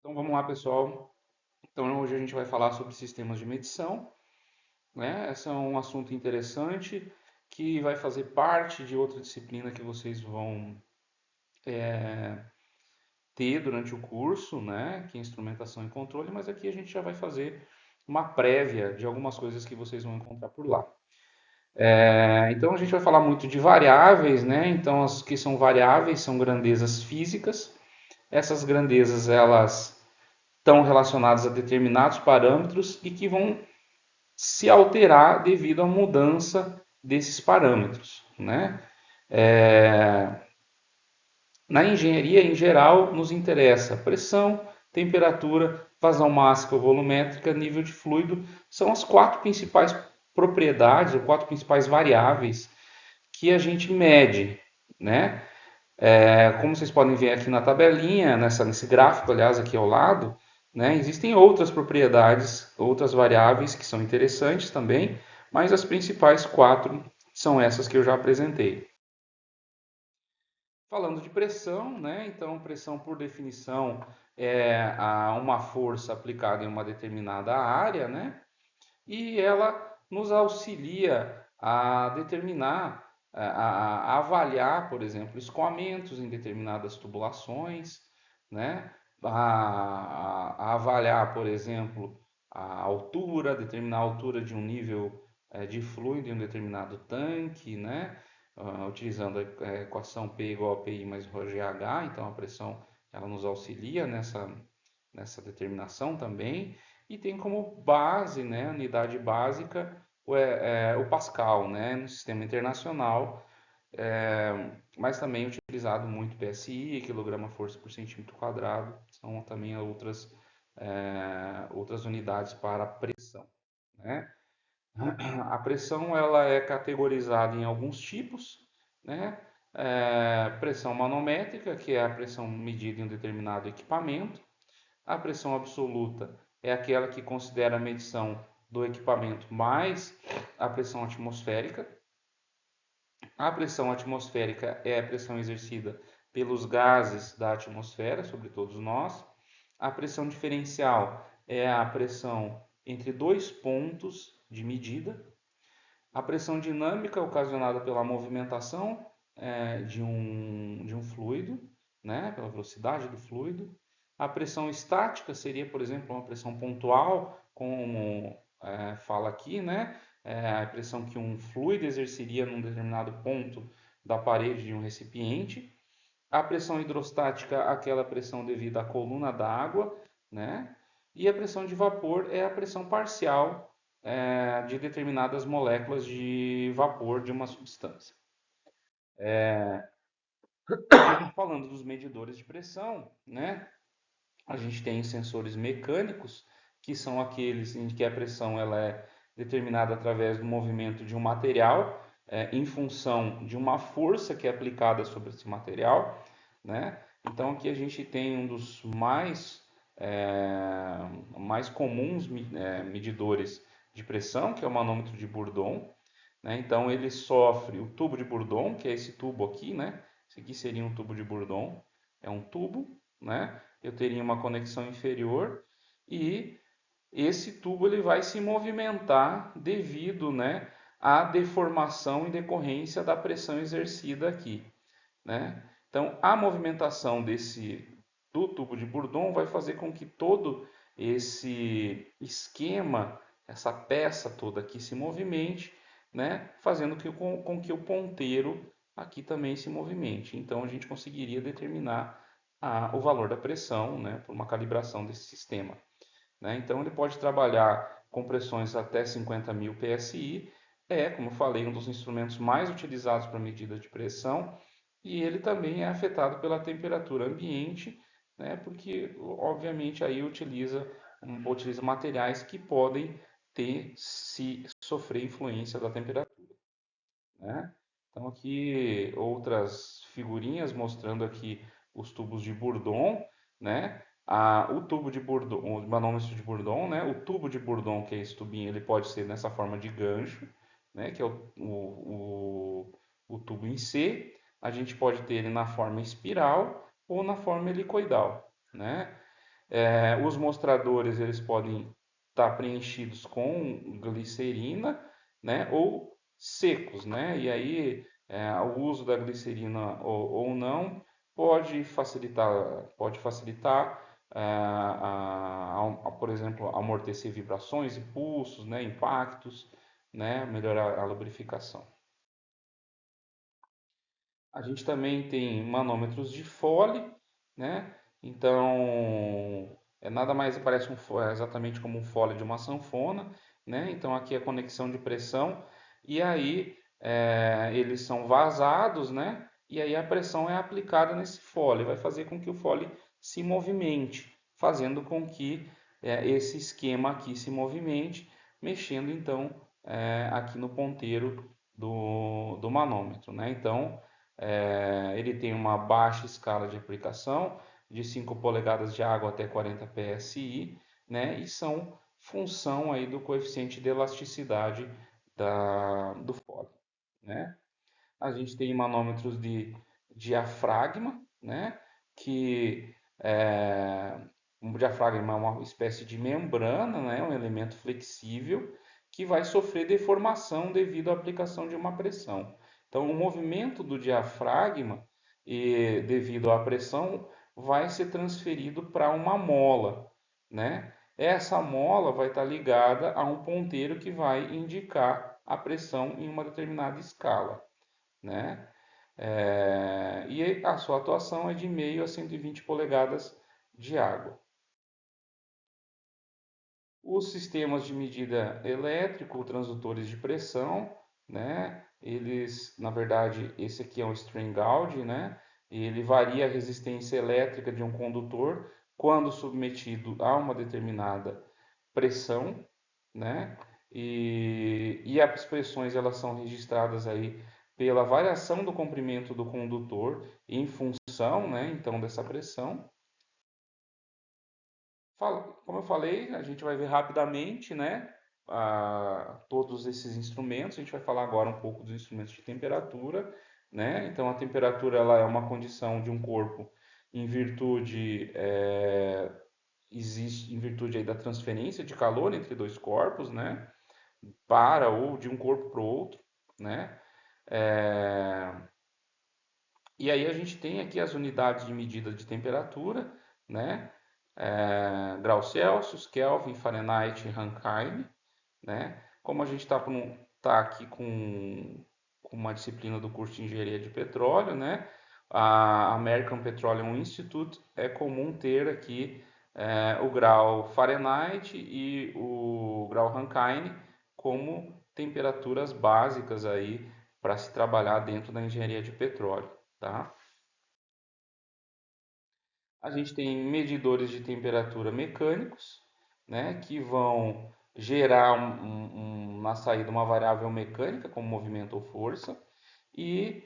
Então vamos lá, pessoal. Então hoje a gente vai falar sobre sistemas de medição, né? Esse é um assunto interessante que vai fazer parte de outra disciplina que vocês vão ter durante o curso, né? Que é instrumentação e controle, mas aqui a gente já vai fazer uma prévia de algumas coisas que vocês vão encontrar por lá. Então a gente vai falar muito de variáveis, né? Então as que são variáveis são grandezas físicas. Essas grandezas elas estão relacionadas a determinados parâmetros e que vão se alterar devido à mudança desses parâmetros, né? É, Na engenharia, em geral, nos interessa pressão, temperatura, vazão máxima volumétrica, nível de fluido, são as quatro principais propriedades, ou quatro principais variáveis que a gente mede, né? Como vocês podem ver aqui na tabelinha, nesse gráfico, aliás, aqui ao lado, né, existem outras propriedades, outras variáveis que são interessantes também, mas as principais quatro são essas que eu já apresentei. Falando de pressão, né, então pressão por definição é uma força aplicada em uma determinada área, né, e ela nos auxilia a determinar, a avaliar, por exemplo, escoamentos em determinadas tubulações, né? A avaliar, por exemplo, a altura, determinar a altura de um nível de fluido em um determinado tanque, né? Utilizando a equação P igual a PI mais ρGH, então a pressão ela nos auxilia nessa determinação também. E tem como base, né, unidade básica, o Pascal, né, no sistema internacional, mas também utilizado muito PSI, quilograma-força por centímetro quadrado, são também outras unidades para pressão, né? A pressão ela é categorizada em alguns tipos, né? Pressão manométrica, que é a pressão medida em um determinado equipamento. A pressão absoluta é aquela que considera a medição do equipamento mais a pressão atmosférica. A pressão atmosférica é a pressão exercida pelos gases da atmosfera sobre todos nós. A pressão diferencial é a pressão entre dois pontos de medida. A pressão dinâmica ocasionada pela movimentação de um fluido, né, pela velocidade do fluido. A pressão estática seria, por exemplo, uma pressão pontual, como fala aqui, né, a pressão que um fluido exerceria num determinado ponto da parede de um recipiente. A pressão hidrostática, aquela pressão devida à coluna d'água, né? E a pressão de vapor é a pressão parcial de determinadas moléculas de vapor de uma substância. Falando dos medidores de pressão, né? A gente tem sensores mecânicos, que são aqueles em que a pressão ela é determinada através do movimento de um material, em função de uma força que é aplicada sobre esse material, né? Então aqui a gente tem um dos mais comuns medidores de pressão, que é o manômetro de Bourdon, né? Então ele sofre o tubo de Bourdon, que é esse tubo aqui, né? Esse aqui seria um tubo de Bourdon, é um tubo, né? Eu teria uma conexão inferior e esse tubo ele vai se movimentar devido, né, à deformação em decorrência da pressão exercida aqui, né? Então, a movimentação do tubo de Bourdon vai fazer com que todo esse esquema, essa peça toda aqui se movimente, né? Fazendo com que o ponteiro aqui também se movimente. Então, a gente conseguiria determinar o valor da pressão, né? Por uma calibração desse sistema, né? Então, ele pode trabalhar com pressões até 50.000 PSI. Como eu falei, um dos instrumentos mais utilizados para medida de pressão, e ele também é afetado pela temperatura ambiente, né? Porque obviamente aí utiliza materiais que podem se sofrer influência da temperatura, né? Então aqui outras figurinhas mostrando aqui os tubos de Bourdon, né? O tubo de Bourdon, o manômetro de Bourdon, né? O tubo de Bourdon, que é esse tubinho, ele pode ser nessa forma de gancho, né? Que é o tubo em C. A gente pode ter ele na forma espiral ou na forma helicoidal, né? Os mostradores eles podem estar preenchidos com glicerina, né, ou secos, né? E aí o uso da glicerina ou não pode facilitar por exemplo, amortecer vibrações e pulsos, né, impactos, né, melhorar a lubrificação. A gente também tem manômetros de Foley, né? Então, nada mais parece exatamente como um Foley de uma sanfona, né? Então, aqui é a conexão de pressão e aí eles são vazados, né? E aí a pressão é aplicada nesse Foley, vai fazer com que o Foley se movimente, fazendo com que esse esquema aqui se movimente, mexendo então aqui no ponteiro do manômetro, né? Então, ele tem uma baixa escala de aplicação, de 5 polegadas de água até 40 psi, né? E são função aí do coeficiente de elasticidade do fole, né? A gente tem manômetros de diafragma, né? Que um diafragma é uma espécie de membrana, né? Um elemento flexível que vai sofrer deformação devido à aplicação de uma pressão. Então, o movimento do diafragma, devido à pressão, vai ser transferido para uma mola, né? Essa mola vai estar ligada a um ponteiro que vai indicar a pressão em uma determinada escala, né? E a sua atuação é de meio a 120 polegadas de água. Os sistemas de medida elétrico, transdutores de pressão, né? Eles, na verdade, esse aqui é um string gauge, né? Ele varia a resistência elétrica de um condutor quando submetido a uma determinada pressão, né? E as pressões elas são registradas aí pela variação do comprimento do condutor em função, né? Então dessa pressão. Como eu falei, a gente vai ver rapidamente, né, todos esses instrumentos. A gente vai falar agora um pouco dos instrumentos de temperatura, né? Então, a temperatura ela é uma condição de um corpo em virtude existe em virtude aí da transferência de calor entre dois corpos, né? Para ou de um corpo para o outro, né? É, E aí a gente tem aqui as unidades de medida de temperatura, né? Graus Celsius, Kelvin, Fahrenheit, Rankine, né? Como a gente tá aqui com uma disciplina do curso de Engenharia de Petróleo, né? A American Petroleum Institute é comum ter aqui o grau Fahrenheit e o grau Rankine como temperaturas básicas aí para se trabalhar dentro da engenharia de petróleo, tá? A gente tem medidores de temperatura mecânicos, né, que vão gerar na saída uma variável mecânica, como movimento ou força, e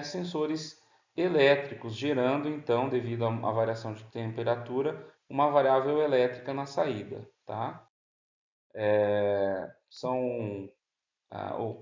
sensores elétricos, gerando então, devido à variação de temperatura, uma variável elétrica na saída, tá? São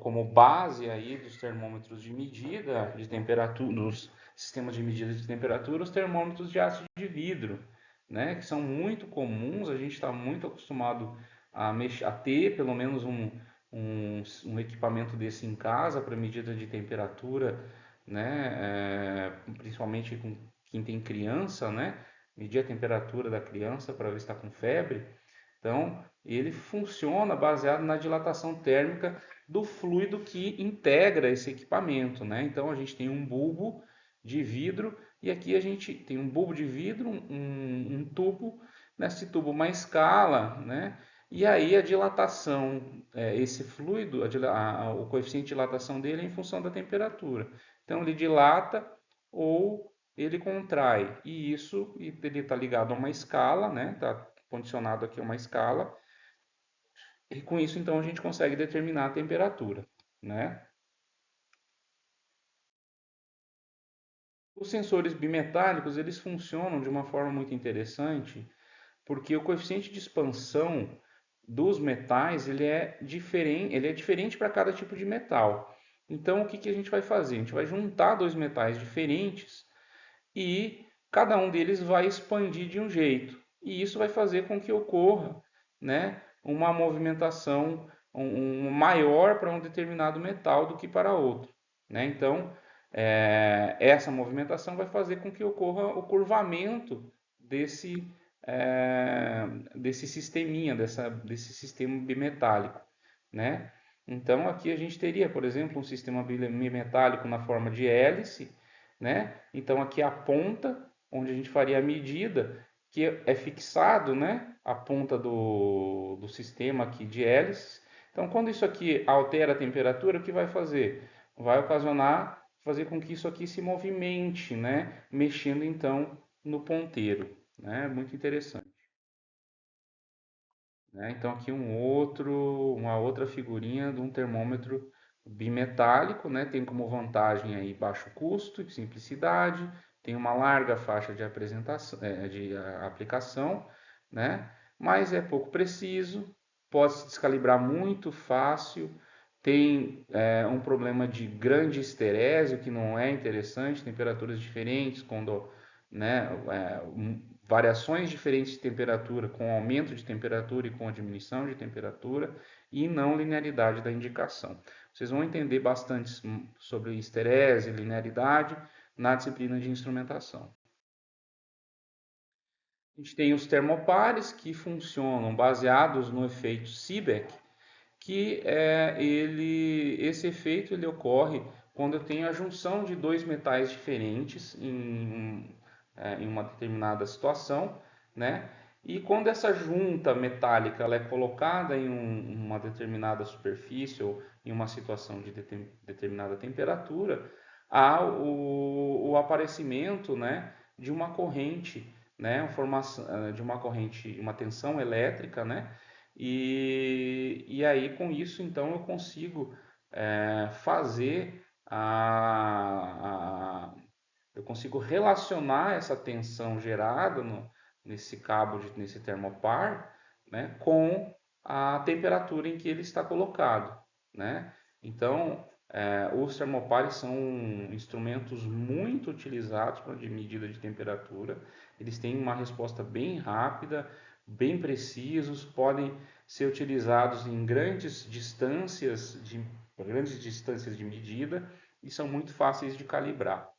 como base aí dos termômetros de medida de temperatura, dos sistemas de medida de temperatura, os termômetros de ácido de vidro, né, que são muito comuns. A gente está muito acostumado a ter pelo menos um equipamento desse em casa para medida de temperatura, né, principalmente com quem tem criança, né, medir a temperatura da criança para ver se está com febre. Então, ele funciona baseado na dilatação térmica do fluido que integra esse equipamento, né? Então, a gente tem um bulbo de vidro e aqui a gente tem um bulbo de vidro, um tubo, nesse tubo uma escala, né? E aí a dilatação, esse fluido, o coeficiente de dilatação dele é em função da temperatura. Então, ele dilata ou ele contrai, e isso ele está ligado a uma escala, né? Tá condicionado aqui a uma escala, e com isso então a gente consegue determinar a temperatura, né? Os sensores bimetálicos, eles funcionam de uma forma muito interessante, porque o coeficiente de expansão dos metais, ele é diferente para cada tipo de metal. Então, o que que a gente vai fazer? A gente vai juntar dois metais diferentes e cada um deles vai expandir de um jeito. e isso vai fazer com que ocorra, né, uma movimentação maior para um determinado metal do que para outro, né? Então, essa movimentação vai fazer com que ocorra o curvamento desse, é, desse sisteminha, desse sistema bimetálico, né? Então, aqui a gente teria, por exemplo, um sistema bimetálico na forma de hélice, né? Então, aqui a ponta, onde a gente faria a medida, que é fixado, né, a ponta do sistema aqui de hélices. Então, quando isso aqui altera a temperatura, o que vai fazer? Vai ocasionar, fazer com que isso aqui se movimente, né, mexendo então no ponteiro, né, muito interessante. Né? Então, aqui uma outra figurinha de um termômetro bimetálico, né? Tem como vantagem aí baixo custo e simplicidade, tem uma larga faixa de apresentação, de aplicação, né? Mas é pouco preciso, pode se descalibrar muito fácil, tem um problema de grande esterésio, que não é interessante, temperaturas diferentes, quando, né, variações diferentes de temperatura, com aumento de temperatura e com diminuição de temperatura, e não linearidade da indicação. Vocês vão entender bastante sobre esterese e linearidade na disciplina de instrumentação. A gente tem os termopares que funcionam baseados no efeito Seebeck, que esse efeito ele ocorre quando eu tenho a junção de dois metais diferentes em uma determinada situação, né? E quando essa junta metálica ela é colocada em uma determinada superfície ou em uma situação de determinada temperatura, há o aparecimento, né, de uma corrente, né, de uma corrente, uma tensão elétrica, né? E aí com isso então eu consigo fazer eu consigo relacionar essa tensão gerada nesse cabo, nesse termopar, né, com a temperatura em que ele está colocado, né? Então, os termopares são instrumentos muito utilizados para de medida de temperatura. Eles têm uma resposta bem rápida, bem precisos, podem ser utilizados em grandes distâncias de medida e são muito fáceis de calibrar,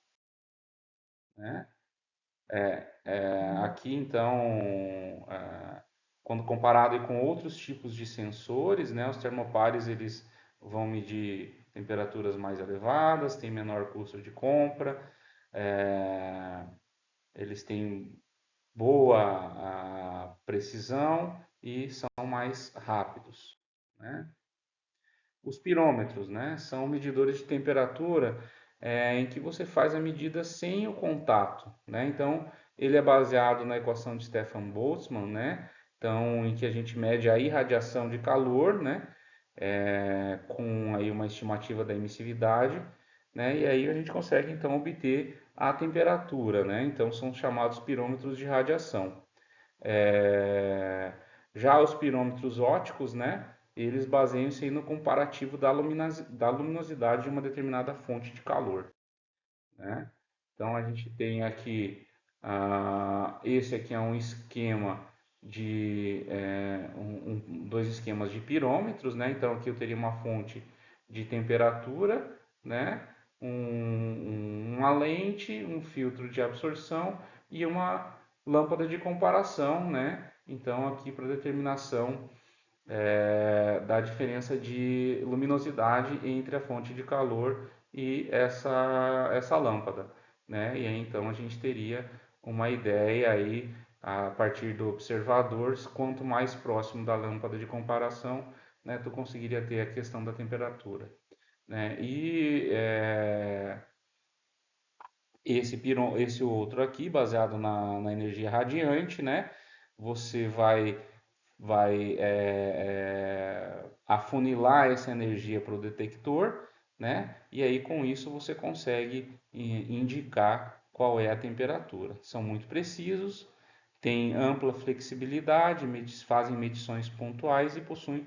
né? Aqui então, quando comparado com outros tipos de sensores, né, os termopares eles vão medir temperaturas mais elevadas, têm menor custo de compra, é, eles têm boa precisão e são mais rápidos, né? Os pirômetros, né, são medidores de temperatura em que você faz a medida sem o contato, né? Então, ele é baseado na equação de Stefan Boltzmann, né? Então, em que a gente mede a irradiação de calor, né? Com aí uma estimativa da emissividade, né? E aí a gente consegue então obter a temperatura, né? Então, são chamados pirômetros de radiação. É, Já os pirômetros ópticos, né, eles baseiam-se no comparativo da luminosidade de uma determinada fonte de calor, né? Então a gente tem aqui, esse aqui é um esquema dois esquemas de pirômetros, né? Então aqui eu teria uma fonte de temperatura, né? Uma lente, um filtro de absorção e uma lâmpada de comparação, né? Então aqui para determinação da diferença de luminosidade entre a fonte de calor e essa lâmpada, né? E aí então a gente teria uma ideia aí a partir do observador, quanto mais próximo da lâmpada de comparação, né, tu conseguiria ter a questão da temperatura, né? Esse outro aqui, baseado na energia radiante, né? Você vai afunilar essa energia para o detector, né? E aí com isso você consegue indicar qual é a temperatura. São muito precisos, têm ampla flexibilidade, fazem medições pontuais e possuem